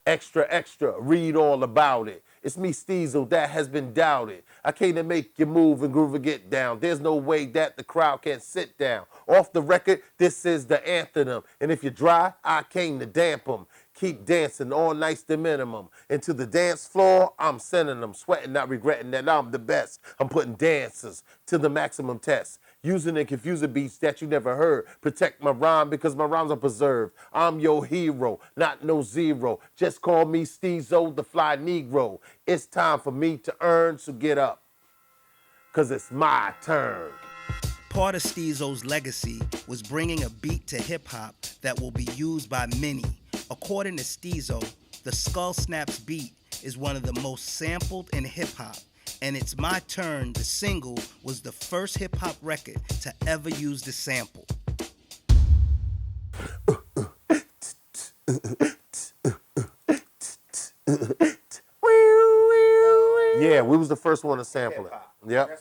Extra, extra, read all about it. It's me, Stezo, that has been doubted. I came to make you move and groove and get down. There's no way that the crowd can't sit down. Off the record, this is the anthem. And if you're dry, I came to damp them. Keep dancing all night's the minimum. Into the dance floor, I'm sending them. Sweating, not regretting that I'm the best. I'm putting dancers to the maximum test. Using and confusing beats that you never heard. Protect my rhyme because my rhymes are preserved. I'm your hero, not no zero. Just call me Stezo, the fly Negro. It's time for me to earn, so get up, because it's my turn. Part of Stezo's legacy was bringing a beat to hip-hop that will be used by many. According to Stezo, the Skull Snaps beat is one of the most sampled in hip-hop, and It's My Turn, the single, was the first hip-hop record to ever use the sample. Yeah, we was the first one to sample it. Yep.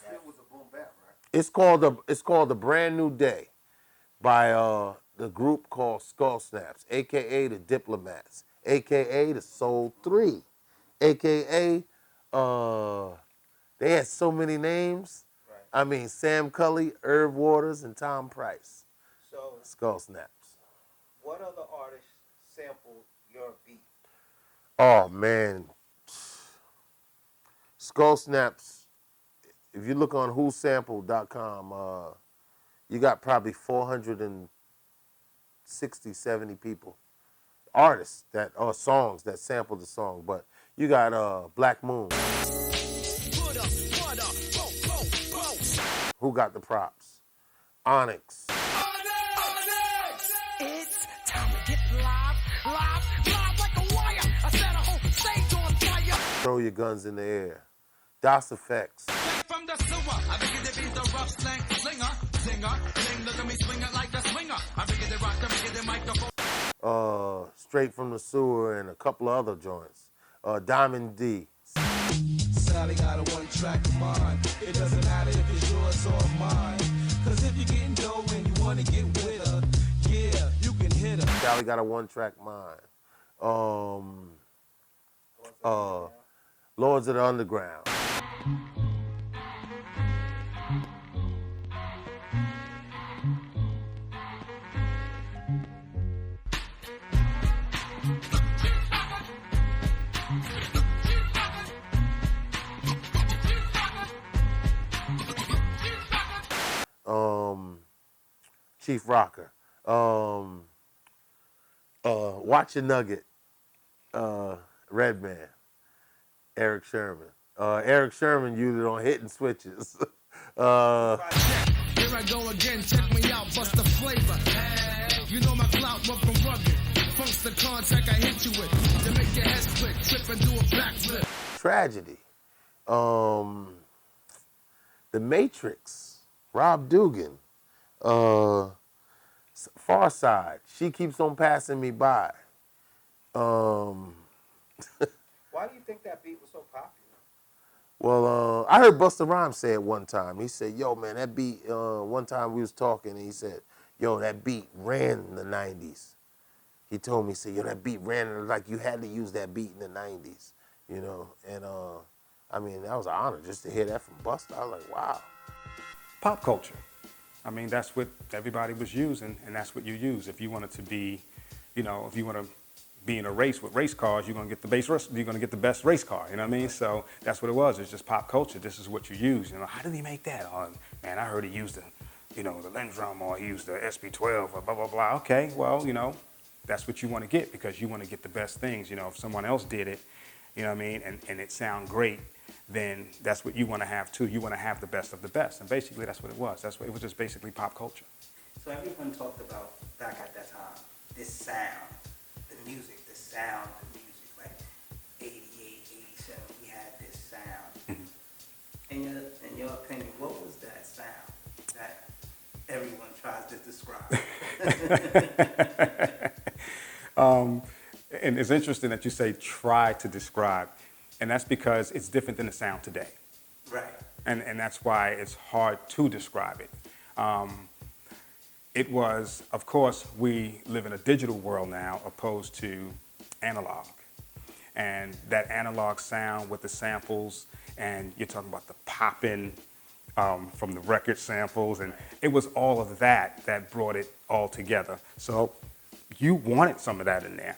It's called the Brand New Day by the group called Skull Snaps, aka the Diplomats, aka the Soul 3, aka they had so many names. Right. I mean, Sam Cully, Irv Waters, and Tom Price. So Skull Snaps. what other artists sampled your beat? Oh man, Skull Snaps. If you look on whosampled.com, you got probably 460, 70 people, artists that or songs that sampled the song. But you got Black Moon. Who got the props? Onyx. It's time to get live like a wire. I set a whole stage on fire. Throw your guns in the air. DOS Effects. From the sewer, I figured it be the rough slang slinger, singer, sing, look at me swing it like the swinger. I figured it rock, I figured it microphone. Straight from the Sewer and a couple of other joints. Diamond D. Sally got a one-track mind. It doesn't matter if it's yours or mine. Cause if you're getting dough and you wanna get with her, yeah, you can hit her. Sally got a one-track mind. Lords of the Underground. Chief Rocker. Watch Your Nugget. Redman. Eric Sherman. Eric Sherman used it on Hitting Switches. Here I go again, check me out, bust the flavor. You know my clout went from rugged. Funk's the contact I hit you with. To make your head split, trip and do a backflip. Tragedy. The Matrix. Rob Dugan. Far Side. She Keeps on Passing Me By. Why do you think that beat was so popular? Well, I heard Busta Rhymes say it one time. He said, yo, man, that beat, one time we was talking, and he said, yo, that beat ran in the 90s. He told me, he said, yo, that beat ran, like you had to use that beat in the 90s, you know? And, I mean, that was an honor just to hear that from Busta. I was like, wow. Pop culture. I mean, that's what everybody was using, and that's what you use. If you wanted to be, you know, if you want to be in a race with race cars, you're gonna get the best race car. You know what I mean? So that's what it was. It's just pop culture. This is what you use. You know, how did he make that? Oh, man, I heard he used the, you know, the lens drum, or he used the SP12, or blah blah blah. Okay, well, you know, that's what you want to get because you want to get the best things. You know, if someone else did it, you know what I mean, and it sound great, then that's what you want to have too. You want to have the best of the best, and basically that's what it was. That's what it was, just basically pop culture. So everyone talked about back at that time, this sound, the music, the sound of music, like 88, 87, we had this sound. Mm-hmm. In your opinion, what was that sound that everyone tries to describe? And it's interesting that you say try to describe, and that's because it's different than the sound today. Right. And that's why it's hard to describe it. It was, of course, we live in a digital world now opposed to analog. And that analog sound with the samples, and you're talking about the popping from the record samples, and it was all of that that brought it all together. So you wanted some of that in there.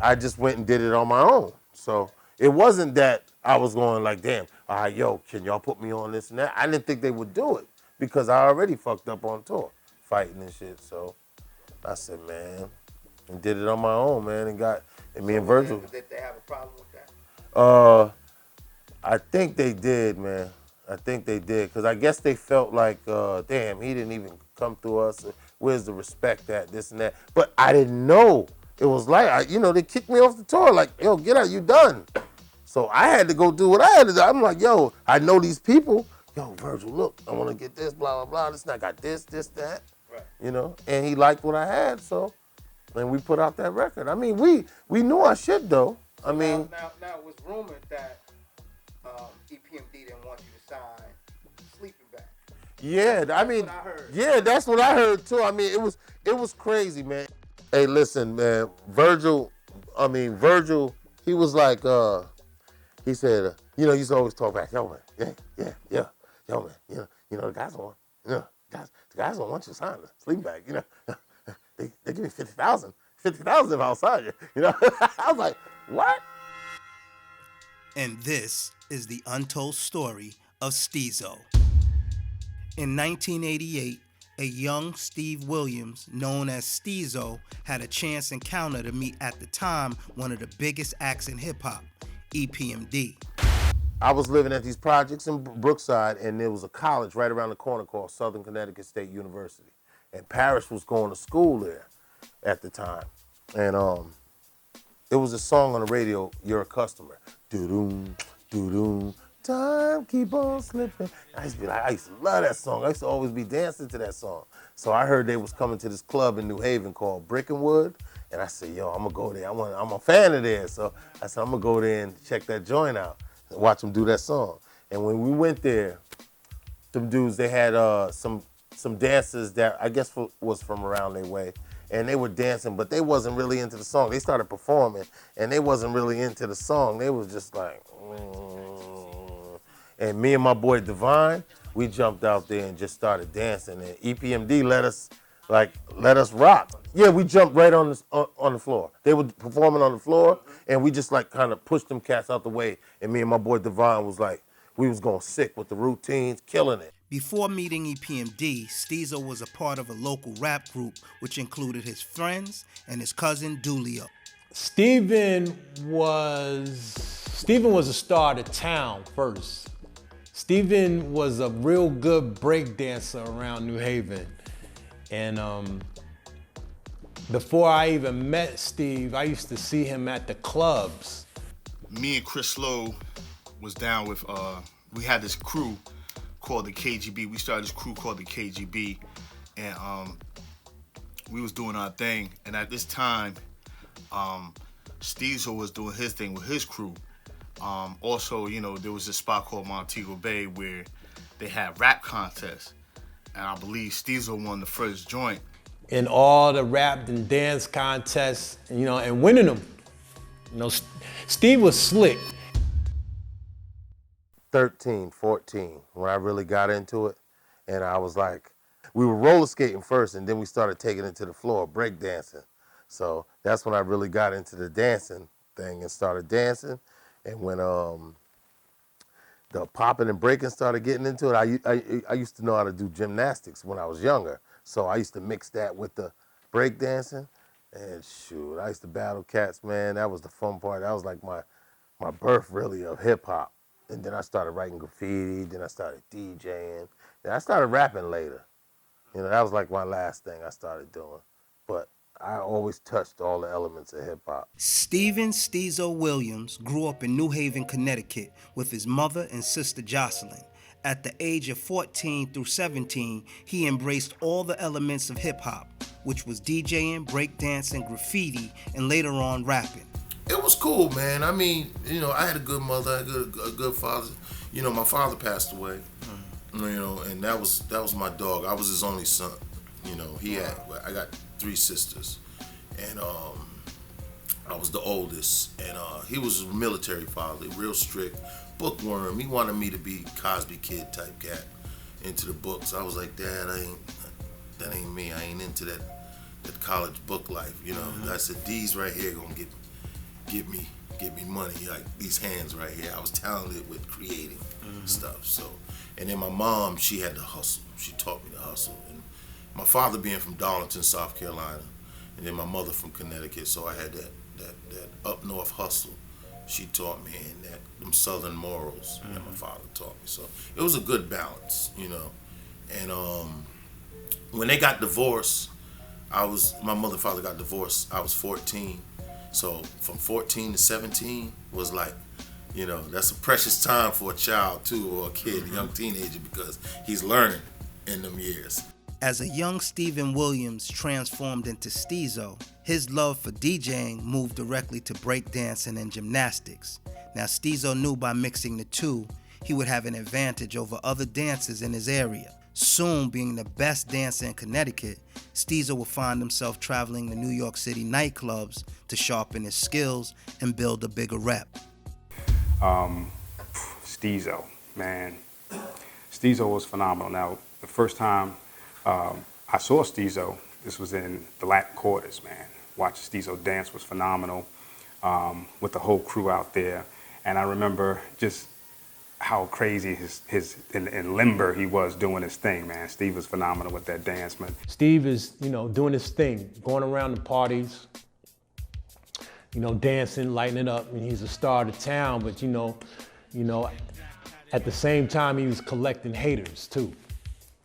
I just went and did it on my own. So it wasn't that I was going like, damn, all right, yo, can y'all put me on this and that? I didn't think they would do it because I already fucked up on tour, fighting and shit. So I said, man, and did it on my own, man, and me and Virgil. Did they have a problem with that? I think they did, man. I think they did, because I guess they felt like, damn, he didn't even come through us. Where's the respect at, this and that? But I didn't know. It was like, they kicked me off the tour, like, yo, get out, you done. So I had to go do what I had to do. I'm like, yo, I know these people. Yo, Virgil, look, I want to get this, blah, blah, blah. This and I got this, that, right. And he liked what I had, so, and we put out that record. I mean, we knew our shit, though. I mean. Now it was rumored that Epmd didn't want you to sign Sleeping Bag. Yeah, I mean, yeah, that's what I heard too. I mean, it was crazy, man. Hey, listen, man, Virgil, he was like, he said, he used to always talk back, yo, man, yeah, yo, man, the guys don't want, the guys don't want you to sign the Sleeping Bag, they give me 50,000 if I'll sign you, I was like, what? And this is the untold story of Stezo. In 1988, a young Steve Williams, known as Stezo, had a chance encounter to meet at the time one of the biggest acts in hip-hop, Epmd. I was living at these projects in Brookside, and there was a college right around the corner called Southern Connecticut State University. And Parrish was going to school there at the time. And it was a song on the radio, You're a Customer. Doo-doom, doo-doom, time keep on slipping. I used to love that song. I used to always be dancing to that song. So I heard they was coming to this club in New Haven called Brick and Wood. And I said, yo, I'm gonna go there. I'm a fan of theirs. So I said, I'm gonna go there and check that joint out and watch them do that song. And when we went there, them dudes, they had some dancers that I guess was from around their way. And they were dancing, but they wasn't really into the song. They started performing, and they wasn't really into the song. They was just like, And me and my boy Divine, we jumped out there and just started dancing. And Epmd let us rock. Yeah, we jumped right on the floor. They were performing on the floor, and we just like kind of pushed them cats out the way. And me and my boy Divine was like, we was going sick with the routines, killing it. Before meeting Epmd, Stezo was a part of a local rap group which included his friends and his cousin Dulio. Steven was a star of the town first. Steven was a real good break dancer around New Haven. And before I even met Steve, I used to see him at the clubs. Me and Chris Lowe was down with, we had this crew called the KGB. We started this crew called the KGB, and we was doing our thing. And at this time, Stezo was doing his thing with his crew. Also, there was this spot called Montego Bay where they had rap contests, and I believe Stezo won the first joint. In all the rap and dance contests, and winning them. Steve was slick. 13, 14, when I really got into it. And I was like, we were roller skating first, and then we started taking it to the floor, break dancing. So that's when I really got into the dancing thing and started dancing. And when the popping and breaking started getting into it, I used to know how to do gymnastics when I was younger. So I used to mix that with the break dancing. And shoot, I used to battle cats, man. That was the fun part. That was like my birth, really, of hip-hop. And then I started writing graffiti, then I started DJing. Then I started rapping later. That was like my last thing I started doing. But I always touched all the elements of hip-hop. Stephen Stezo Williams grew up in New Haven, Connecticut with his mother and sister Jocelyn. At the age of 14 through 17, he embraced all the elements of hip-hop, which was DJing, breakdancing, graffiti, and later on rapping. It was cool, man. I mean, I had a good mother, I had a good father. My father passed away, and that was my dog. I was his only son. I got 3 sisters, and I was the oldest, and he was a military father, real strict, bookworm. He wanted me to be Cosby Kid type cat, into the books. I was like, Dad, that ain't me. I ain't into that college book life, you know. I said, these right here gonna get me money, like these hands right here. I was talented with creating stuff. So, and then my mom, she had to hustle. She taught me to hustle. And my father being from Darlington, South Carolina, and then my mother from Connecticut, so I had that up north hustle. She taught me, and them southern morals that my father taught me. So it was a good balance, you know. And when they got divorced, my mother and father got divorced. I was 14. So from 14 to 17 was like, you know, that's a precious time for a child too, or a kid, a young teenager, because he's learning in them years. As a young Steven Williams transformed into Stezo, his love for DJing moved directly to breakdancing and gymnastics. Now Stezo knew by mixing the two, he would have an advantage over other dancers in his area. Soon, being the best dancer in Connecticut, Stezo would find himself traveling to New York City nightclubs to sharpen his skills and build a bigger rep. Stezo, man. Stezo was phenomenal. Now, the first time I saw Stezo, this was in the Latin Quarters, man. Watching Stezo dance was phenomenal, with the whole crew out there. And I remember just how crazy his limber he was doing his thing, man. Steve was phenomenal with that dance, man. Steve is, you know, doing his thing, going around the parties, you know, dancing, lighting it up, and he's a star of the town, but you know, at the same time he was collecting haters too.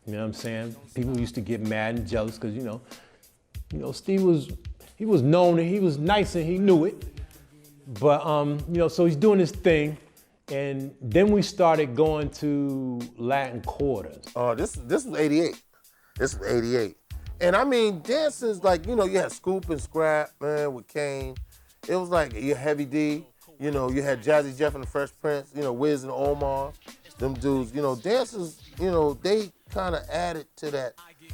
You know what I'm saying? People used to get mad and jealous because, you know, Steve was known and he was nice and he knew it. But you know, so he's doing his thing. And then we started going to Latin Quarters. This was 88. This was 88. And I mean, dances like, you know, you had Scoop and Scrap, man, with Kane. It was like you Heavy D, you know, you had Jazzy Jeff and the Fresh Prince, you know, Wiz and Omar, them dudes, you know, dancers, you know, they kind of added to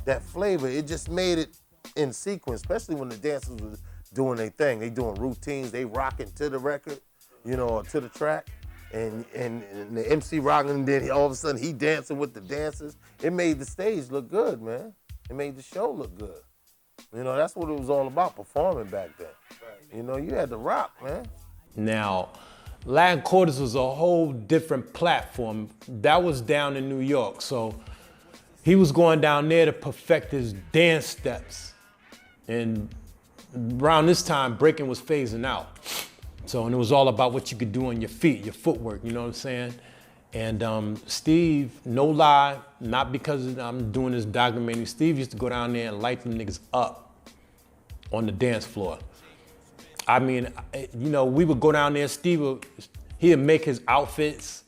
that flavor. It just made it in sequence, especially when the dancers was doing their thing. They doing routines, they rocking to the record, you know, or to the track. And the MC rocking, and then all of a sudden he dancing with the dancers. It made the stage look good, man. It made the show look good. You know, that's what it was all about, performing back then. You know, you had to rock, man. Now, Latin Quarters was a whole different platform. That was down in New York, so he was going down there to perfect his dance steps. And around this time, breaking was phasing out. So, and it was all about what you could do on your feet, your footwork, you know what I'm saying? And Steve, no lie, not because I'm doing this documentary, Steve used to go down there and light them niggas up on the dance floor. I mean, you know, we would go down there, he'd make his outfits,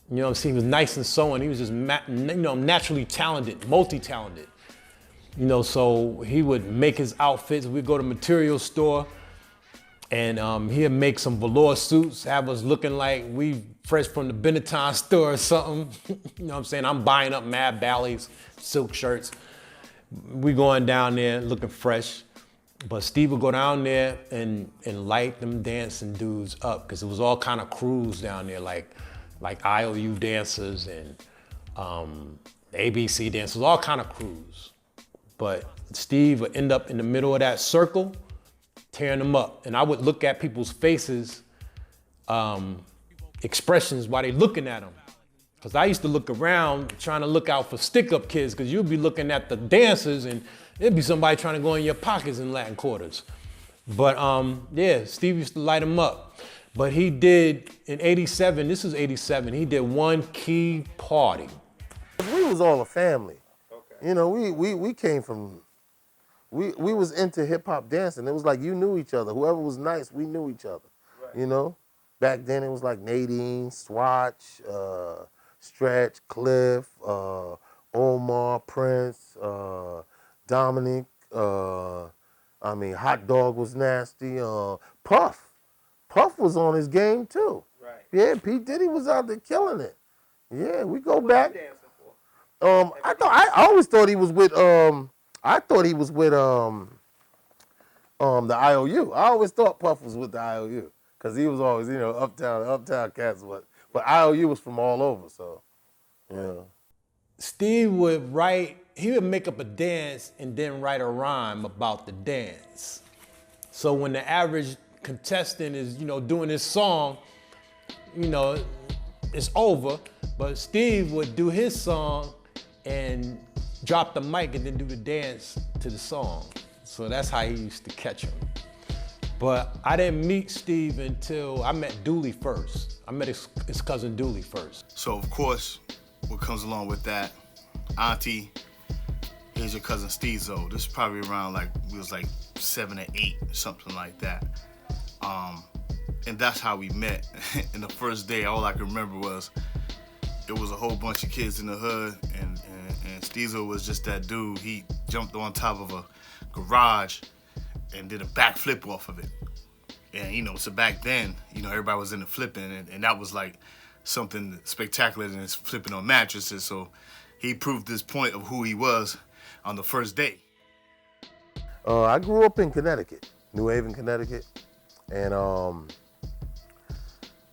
you know what I'm saying? He was nice and sewing. He was just, naturally talented, multi-talented. You know, so he would make his outfits. We'd go to the material store, and he'd make some velour suits, have us looking like we fresh from the Benetton store or something. You know what I'm saying? I'm buying up Mad Bally's, silk shirts. We going down there looking fresh. But Steve would go down there and light them dancing dudes up, because it was all kind of crews down there, like IOU dancers and ABC dancers, all kind of crews. But Steve would end up in the middle of that circle, tearing them up. And I would look at people's faces, expressions while they looking at them. Because I used to look around trying to look out for stick-up kids, because you'd be looking at the dancers and it'd be somebody trying to go in your pockets in Latin Quarters. But yeah, Steve used to light them up. But he did, in 87, this is 87, he did one key party. We was all a family. Okay. You know, we came from, we was into hip hop dancing. It was like you knew each other. Whoever was nice, we knew each other. Right. You know? Back then it was like Nadine, Swatch, Stretch, Cliff, Omar, Prince, Dominic, I mean, Hot Dog was nasty. Puff was on his game too. Right. Yeah, P. Diddy was out there killing it. Yeah, we go back. I always thought he was with The IOU. I always thought Puff was with the IOU because he was always, uptown cats. But IOU was from all over, so, Steve would he would make up a dance and then write a rhyme about the dance. So when the average contestant is, doing this song, it's over, but Steve would do his song and drop the mic and then do the dance to the song. So that's how he used to catch him. But I didn't meet Steve until I met Dooley first. I met his cousin Dooley first. So of course, what comes along with that, Auntie, here's your cousin Stezo. This is probably around we was 7 or 8, something like that. And that's how we met. And the first day, all I can remember was it was a whole bunch of kids in the hood, and Stezo was just that dude. He jumped on top of a garage and did a backflip off of it. And so back then, everybody was into flipping, and that was like something spectacular than flipping on mattresses. So he proved this point of who he was on the first day. I grew up in Connecticut, New Haven, Connecticut, and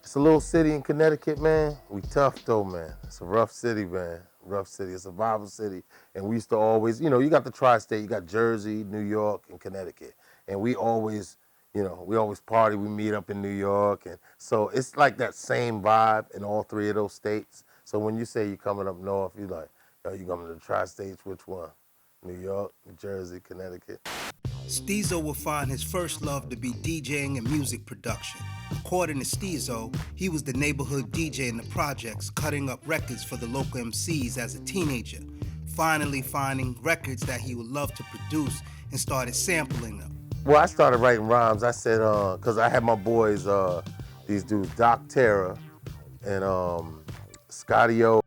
it's a little city in Connecticut, man. We tough though, man. It's a rough city, man. Rough city, a survival city. And we used to always, you got the tri-state, you got Jersey, New York, and Connecticut. And we always, we always party, we meet up in New York. And so it's like that same vibe in all 3 of those states. So when you say you're coming up north, you're like, you coming to the tri-states, which one? New York, New Jersey, Connecticut. Stezo would find his first love to be DJing and music production. According to Stezo, he was the neighborhood DJ in the projects, cutting up records for the local MCs as a teenager, finally finding records that he would love to produce and started sampling them. Well, I started writing rhymes. I said, because I had my boys, these dudes, Doc Terra and Scotty O,